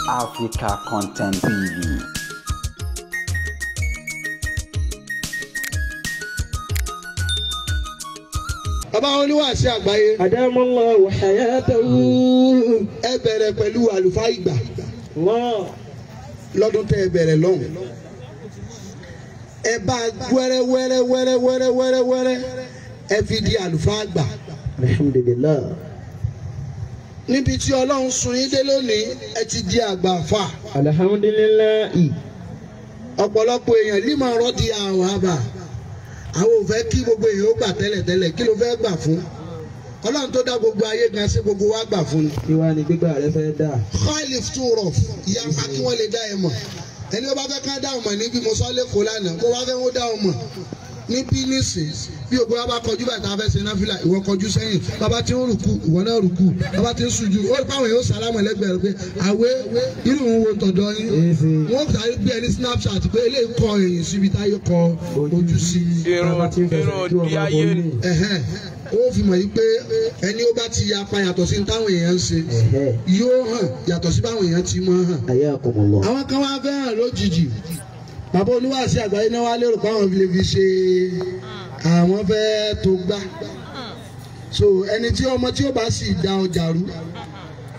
Africa Content TV. Bàbá oníwàásí àgbáyé. Adamallahu hayatahu. Ẹ bẹ̀rẹ̀ pẹ̀lú àlùfáà ìgbà. Lọ́dún tẹ́ ẹ bẹ̀rẹ̀ lọ́hùn. Ẹ bá wẹ́rẹ́ ẹ fi di àlùfáà àgbà. Alhamdulillah. Níbi tí Ọlọ́run sún yín dé lónìí, ẹ ti di àgbà fà. Alhamdulillah. Ọ̀pọ̀lọpọ̀ èèyàn límọ̀ ọ̀rọ̀ di àwọn àbà. Àwọn ò fẹ́ kí gbogbo èèyàn ó gbà tẹ́lẹ̀ kí ló fẹ́ gbà fún? Ọlọ́run tó dá gbogbo ayé gan sí gbogbo wa gbà fún ni. Ìwà ni gbígbà rẹ fẹ́ dà. Khalif too rough, ìyapa kí wọ́n lè dá ẹ mọ̀. Ẹni ó bá fẹ́ ká dá ọmọ níbi mo sọ lẹ́kọ̀ọ́ lánàá, kó wá fẹ́ wọ́n dá ọmọ níbí nísìn. Bí ògbó wa bá kọjú bàtà fẹ́ ṣe náfìlà, ìwọ kọjú sẹ́yìn. Bàbá tí ń rùkú, ìwọ náà rùkú. Bàbá tí ń sùjú, ó rí pàwọn èèyàn sàlámù ẹlẹ́gbẹ̀ẹ́ rẹ pé àwé irú òun wo tọ̀dọ̀ yín. Wọ́n sáré gbé ẹni Snapchat pé eléyìí kọ èyìn síbi táyé kọ ojú sí. Bàbá tí ń fẹsẹ̀ tí wọ́n máa bọ́ ní. Ó fi mọ̀ yí pé ẹni ó bá ti yapa yàtọ̀ sí táwọn èèyàn ń ṣe yóò hàn yàtọ̀ sí báwọn èèyàn ti máa hàn. Àwọn kan wá fẹ́ hàn lójijì. Bàbá oníwàásí àgbáyé náà wá lérò pé àwọn lè fi ṣe àwọn fẹ́ tó gbá. So ẹni tí ọmọ tí ó bá sì da ọjà rú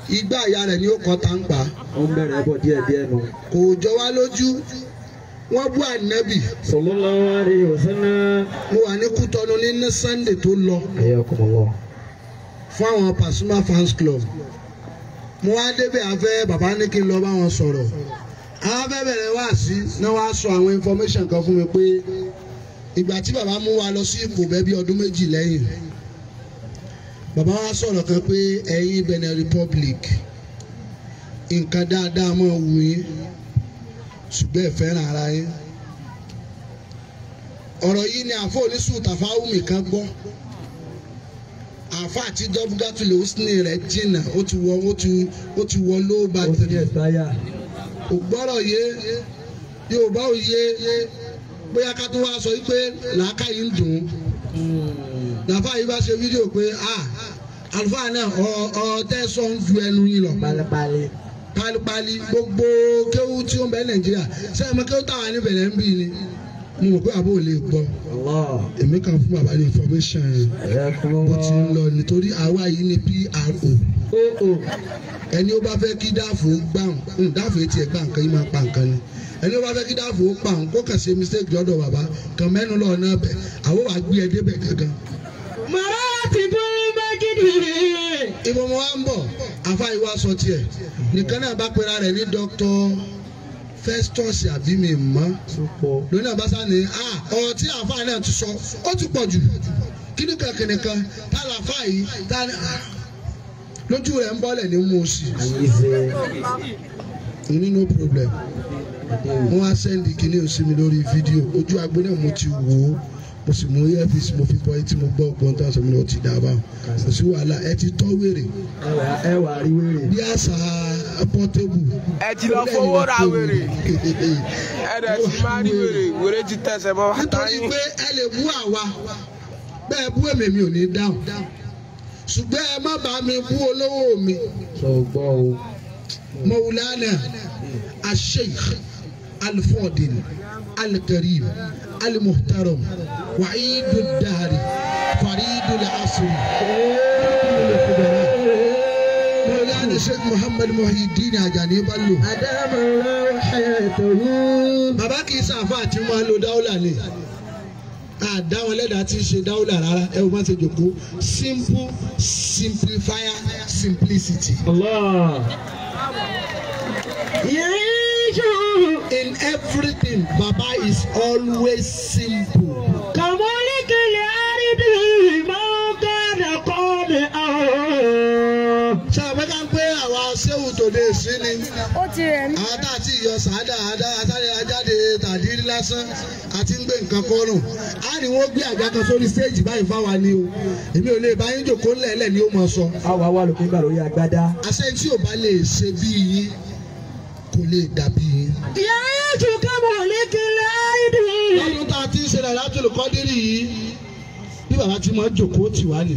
igbá ìyá rẹ̀ ni ó kọ́ tá ń pa. Ó ń bẹ̀rẹ̀ bọ̀ díẹ̀díẹ̀ nù. Kò jọ wá lójú. Wọ́n bú Ànábì. Sallallahu alaihi wasallam. Mo wà ní Kútọ́nù ní Sunday tó lọ. Ayakumullah. Fún àwọn Pasuma fans club. Mo wá débẹ̀ afẹ́ bàbá ní kí n lọ bá wọn sọ̀rọ̀. Àwọn afẹ́ bẹ̀rẹ̀ wá sí náà wá sọ àwọn information kan fún mi pé ìgbà tí bàbá mú wa lọ sí ipò bẹ́ẹ̀ bí ọdún méjì lẹ́yìn. Bàbá wa sọ̀rọ̀ kan pé ẹ̀yin Benin Republic nǹkan dáadáa máa wù yín ṣùgbọ́n ẹ fẹ́ràn ara yín. Ọ̀rọ̀ yìí ni àfọ onísùn Tàfáwùmí kan gbọ́. Àfọ àti dọ́bùgátùlẹ̀ òsínì rẹ̀ jìnnà ó ti wọ low battery. Kò gbọ́rọ̀ yé Yorùbá ò yé bóyá ká tó wá sọ wípé làákàyè ń dùn. Nàfà yìí bá ṣe fídíò pé àlùfáà náà ọ̀ọ́tẹ́sọ̀ ń ju ẹnu yín lọ. Pálípálí gbogbo kéwú tí ó ń bẹ Nàìjíríà sẹ́yìn mọ́ kéwú táwa ní Benin ń bì ni mo mọ̀ pé àbó ò lè gbọ́. Èmi kan fún bàbá ní information bó ti ń lọ nítorí àwa yìí ní PRO. Ẹni ó bá fẹ́ kí dáàfó gbàùn dáàfó etí ẹ̀ gbà nǹkan yìí máa pa nǹkan ni. Ẹni ó bá fẹ́ kí dáàfó pa òun kó kàn ṣe mistake lọ́dọ̀ bàbá kan mẹ́nu lọ́ọ̀ náà bẹ̀ àwọn wàá gbé ẹ débẹ̀ gangan. Màá ti bọ́ méjìdì. Ìbọn mo wá ń bọ̀ àfa ìwà sọ tiẹ̀ nìkan náà bá pera rẹ̀ ní Dr. Festus àbí mi mọ́ lónìí àbáṣá ni ọ̀rọ̀ tí àfa náà ti sọ ó ti pọ̀ jù kíníkan tá làfa yìí tá lójú rẹ̀ ń bọ́lẹ̀ ní mú sí ní no problem. Wọ́n á sẹ́ndì kíní òsì mi lórí fídíò ojú agbo náà mo ti wò ó mo sì mú earpiece mo fi bọ́ etí mo gbọ́ ọgbọ́n tó ń sọ mi náà ti dábà kò sí wàhálà ẹ ti tọ́ wèrè. Ẹ wà rí wèrè. Bí àṣà pọ́tébù. Ẹ ti lọ fowó ra wèrè. Ẹ dẹ̀ ti máa rí wèrè ti tẹ̀sẹ̀ bọ́ wá. Nítorí pé ẹ lè bú àwa bẹ́ẹ̀ bú èmi mi ò ní dáhùn ṣùgbọ́n ẹ má bá mi bú olówó mi. Sọ̀gbọ́ o. Maulana Al-Sheikh Al-Fadil Al-Karim Al-Muhtaram Wa'idul Dahri Faridul Asri Maulana Sheikh Muhammad Muyideen Ajani Bello. Adamallahu hayatahu. Bàbá kì í sàfà àti máa lo dáwọ́là ni. Àdáwọn ẹlẹ́dàá ti ṣe dáwọ́là rárá ẹ wò má ṣe jòkó simple simplifier simplicity. Allah. In everything, Baba is always simple. Kàmọ́lẹ́kẹ̀lẹ́ àrídì máa ń kọ́dà kọ́dà ọ̀hún. Ṣé àwọn ká ń pé àwa ṣéwù tòde sí ni? Ó ti rẹ̀ mí. Àwọn tá àti ìyọ sàádà àtàrí ajáde tàdí lásán àti ń gbé nǹkan kọ́rùn. A ní wọ́n gbé àga kan sórí stéèjì báyìí fáwa ni o. Èmi ò lè bá yín jòkó ńlẹ̀ẹ́lẹ̀ ni ó mọ̀ sọ. Àwa wà lókè ńgbà lórí agbádá. Àṣẹ tí ò bá lè ṣe bí yín kò lè dàbí yín. Yàrá tún kàmọ́lẹ́kẹ̀lẹ́ àrídì. Lọ́dún tá a ti ń ṣe Lailatul Qadri yìí bí bàbá ti máa jòkó tì wá nì.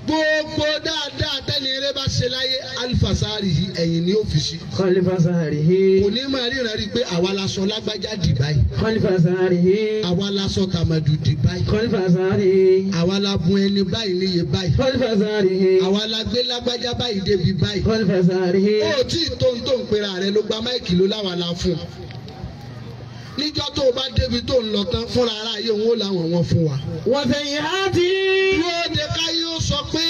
gbogbo dáadáa tẹ́ni eré bá ṣe láyé alifasari yìí ẹ̀yìn ni ó fi sí. Khalifasari yìí. kò ní máa ríran rí pé àwa la sọ lágbájá dì báyìí. Khalifasari yìí. àwa la sọ tàmàdù dì báyìí. Khalifasari yìí. àwa la bùn ẹni báyìí níye báyìí. Khalifasari yìí. àwa la gbé lágbájá báyìí débi báyìí. Khalifasari yìí. ó tí ì tó ń pera rẹ ló gba máìkì ló láwa la fún un. níjọ́ tó o bá débi tó ń lọ tán fúnra ara yìí òun ó làwọn wọn fún wa. Wọ́n fẹ̀yìn àti. dúró de káyé ó sọ pé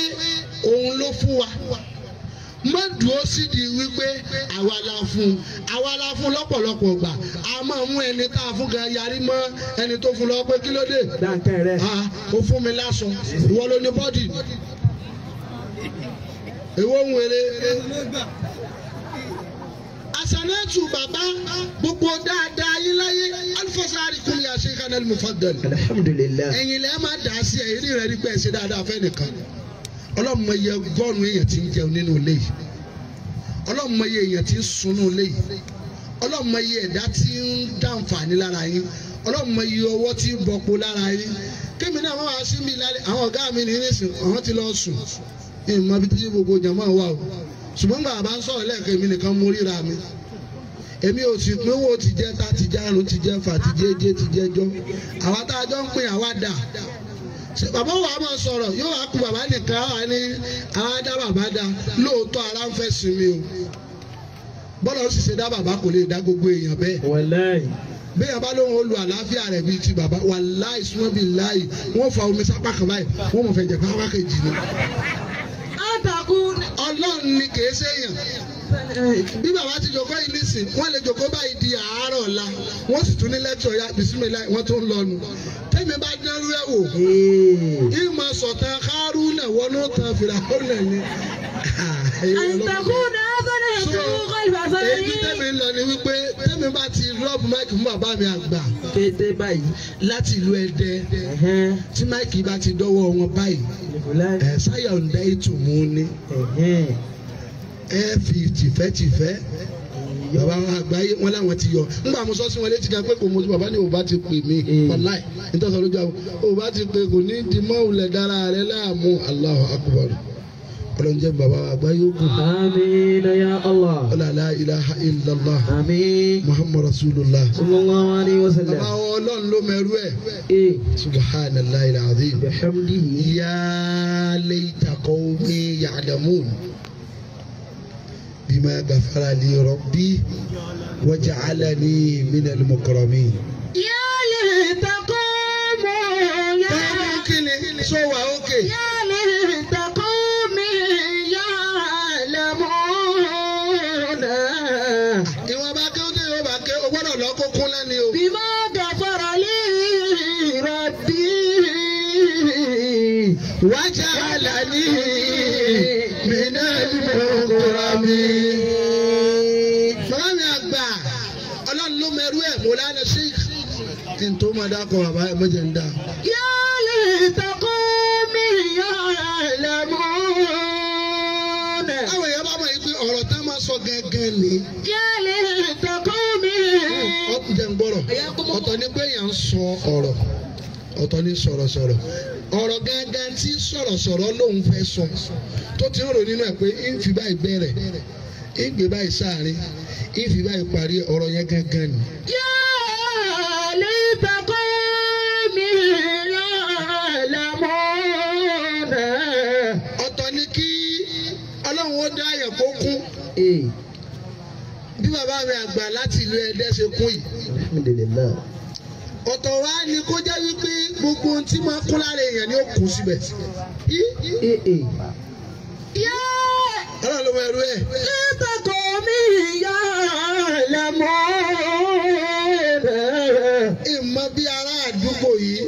òun ló fún wa. má dúró sídìí wípé àwa la fún lọ́pọ̀lọpọ̀ gbà a máa mú ẹni tá a fún gan yarí mọ́ ẹni tó fún lọ pé kí ló dé. dáńkẹ́ rẹ̀. ó fún mi lásán ìwọ ló ní bọ́dì. èwo ń wèrè. asanatu baba gbogbo dáadáa yín láyé alifasari kún yà ṣe kanal mufaddal. alhamdulilayi. ẹ̀yin lẹ́ẹ̀ máa dà á sí ẹ̀yin rẹ̀ rí pé ẹ̀ ṣe dáadáa fẹ́ nìkan. ọlọ́mọ iye gọ́ọ̀nù èèyàn ti ń jẹun nínú ilé yìí. ọlọ́mọ iye èèyàn ti ń sun nínú ilé yìí. ọlọ́mọ iye ẹ̀dá ti ń dànfààní lára yín. ọlọ́mọ iye ọwọ́ ti ń bọ̀pọ̀ lára yín. kémi náà wọ́n wá sí mi lálẹ́ àwọn ọ̀gá mi ní nísìn àwọn ti lọ sùn. ìmọ̀ bí tí gbogbo jàmọ́ wà o. ṣùgbọ́n bàbá ń sọ̀rọ̀ lẹ́ẹ̀kan mi nìkan mo ríra mi. èmi ò sì pín owó ti jẹ́ ta ti jẹ́ àrùn ti jẹ́ fà ti jẹ́ jẹ́ ti jẹ́ jọ́. àwa tá a jọ ń pín àwa dà. bàbá wa máa sọ̀rọ̀ yóò wá kú bàbá nìkan wà ní àwa dá bàbá dá lóòótọ́ ara ń fẹ́ sinmi o. bọ́lá ó sì ṣe dá bàbá kò lè dá gbogbo èèyàn bẹ́ẹ̀. wàláì. bí yàrá lóhùn ó lu àlàáfíà rẹ̀ bíi ti bàbá wàláì súnmọ́ bíi láì wọ́n fa omi sápá kan báyìí wọ́n mọ̀ fẹ́ jẹ̀ pápá kejì ni. ọlọ́run ni kìí ṣèyàn. bí bàbá ti jòkó yìí nísìn wọ́n lè jòkó báyìí di àárọ̀ ọ̀la wọ́n sì tún ní lẹ́tọ̀ ya bisimilayi wọ́n tún lọ́nu. tẹ́mi bá dẹ́rú ẹ̀ wò ìmọ̀ sọ̀tàn Haruna wọnú tán Fìràwọ́nà ni. àìsàkùn náà bẹ̀rẹ̀ ìfowópamọ́ ìbàdàn yìí. èyí tẹ́mi ń lọ ni wípé tẹ́mi bá ti rọ́ọ̀bù máìkì fún bàbá mi àgbà. kété báyìí. láti ìlú Ẹdẹ tí máìkì bá ti dọ́wọ́ wọn báyìí sáyà ń dá ìtumú ni ẹ fi tìfẹ́tìfẹ́ bàbá àgbáyé wọn làwọn ti yọ nígbà mo sọ sí wọn létí kan pé kò mọ bàbá ni òbá ti pè mí wàláì nítorí lójú àwọn òbá ti pè kò ní di mọ́wulẹ̀ dára rẹ láàmú Allahu Akbar ọlọ́njẹ́ bàbá àgbáyé ó kù. àmín ya Allah. la ilaha illallah. àmín. Muhammad rasulullah. sallallahu alayhi wa sallam. bàbá ọlọ́run ló mẹ́rú ẹ̀. subhanallahi alazim. bihamdihi. ya layta qawmi ya'lamun. bima ghafara li rabbi waj'alani minal mukramin. ya layta qawmi ya'lamun. kí sọ wà ókè. ya layta qawmi ya'lamun. ìwọ̀n bá ké ó dé ìwọ̀n bá ké o gbọ́dọ̀ lọ kó kún lẹ́ni o. bima ghafara li rabbi waj'alani minal mukramin. bàbá mi àgbà ọlọ́run ló mẹ́rú ẹ̀ Mawlana Sheikh kí n tó máa dákọ̀ bàbá ẹ̀ mọ́jẹ̀ ń dá. ya layta qawmi ya'lamun. àwọn èèyàn bá mọ̀ yìí pé ọ̀rọ̀ tá a máa sọ gẹ́gẹ́ ni. ya layta qawmi. ọ̀tún jẹ́ ń gbọ́rọ̀ ọ̀tọ̀ ni pé èèyàn ń sọ ọ̀rọ̀ ọ̀tọ̀ ni sọ̀rọ̀sọ̀rọ̀ ọ̀rọ̀ gángan tí sọ̀rọ̀sọ̀rọ̀ lòun fẹ́ sọ tó ti ń rò nínú ẹ̀ pé ń fi báyìí bẹ̀rẹ̀ ń gbé báyìí sáàrin ń fi báyìí parí ọ̀rọ̀ yẹn gángan ni. ya layta qawmi ya'lamun. ọ̀tọ̀ ni kí ọlọ́run ó dá àyàn kó kún bí bàbá mi àgbà láti ìlú Ẹdẹ ṣe kún yìí. alhamdulillah. ọ̀tọ̀ wa ni kó jẹ́ wípé gbogbo ohun tí máa kún lára èèyàn ni ó kù síbẹ̀. ọlọ́run ló mọ ẹrú ẹ̀. layta qawmi ya'lamun. ìmọ̀ bí ará àdúgbò yìí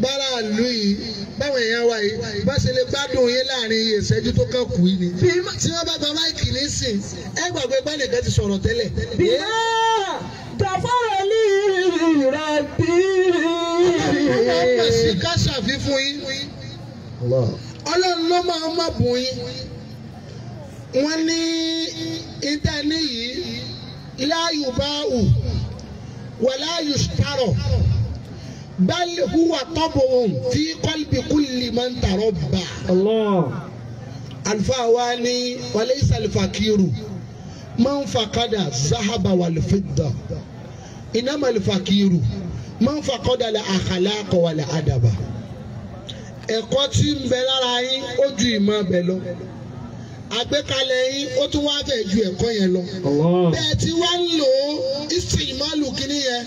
bára ìlú yìí báwọn èèyàn wa yìí bá ṣe lè gbádùn yín láàrin iye ìṣẹ́jú tó kàn kù yìí ni. tí wọ́n bá gba máìkì nísìn ẹ gbàgbé gbàlẹ̀kẹ́ ti sọ̀rọ̀ tẹ́lẹ̀. bima ghafara li rabbi. ọlọ́run sì ká ṣàfihàn yín. ọlọ́run ló máa ń má bùn yín. wọ́n ní ìdáni yìí la yuba'u wala yushtaru bal huwa tab'un fi qalbi kulli man tarabba. àlùfáà wa ní walaysa al-fakiru man faqada zahaba wal-fidda innama al-fakiru man faqada al-akhlaqa wal-adaba. Ẹ̀kọ́ tí ń bẹ lára yín ó ju ìmọ̀ bẹ lọ. Àgbékalẹ̀ yín ó tún wá fẹ́ ju ẹ̀kọ́ yẹn lọ. Bẹ́ẹ̀ tí wá ń lò ó ìsìnmáàlù kìíní yẹn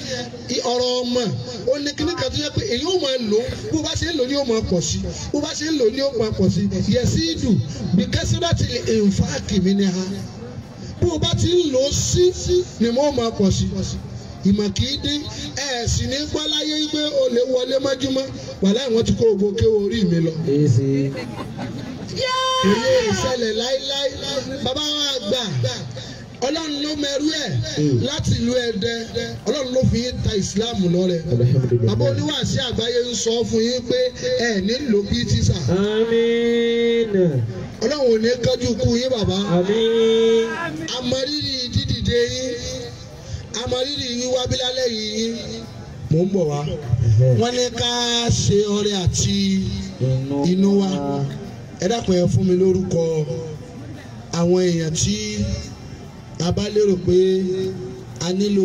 ọ̀rọ̀ ọmọ ó ní kíní kan tó yẹ pé èyí ó máa lò ó bó bá ṣe ń lò ní ó máa pọ̀ sí bó bá ṣe ń lò ní ó máa pọ̀ sí yẹsídù bí kẹsídàtì ìfáàkì mi ni ha bó bá ti ń lò ó sí ni mo máa pọ̀ sí. Ìmọ̀ kì í dín ẹ̀ sì ní gbọ́ láyé pé o lè wọlé mọ́júmọ́ wàhálà ìwọ̀n ti kó gbogbo kéwọ́ orí mi lọ. Ilé ìṣẹ̀lẹ̀ láíláí bàbá wa gbà Ọlọ́run ló mẹ́rú ẹ̀ láti ìlú Ẹdẹ Ọlọ́run ló fi ta ìsìláàmù lọ́rẹ. Bàbá oníwàásí àgbáyé ń sọ fún yín pé ẹ nílò bí tíṣà. Ọlọ́run ò ní kájú kú yín bàbá. Àmọ̀rírì dídìde yín àmọ̀rírì wíwá bílálẹ̀ yìí mò ń bọ̀ wá. Wọ́n ní ká ṣe ọrẹ àti inú wa. Ẹ dákun ẹ fún mi lórúkọ àwọn èèyàn tí a bá lérò pé a nílò.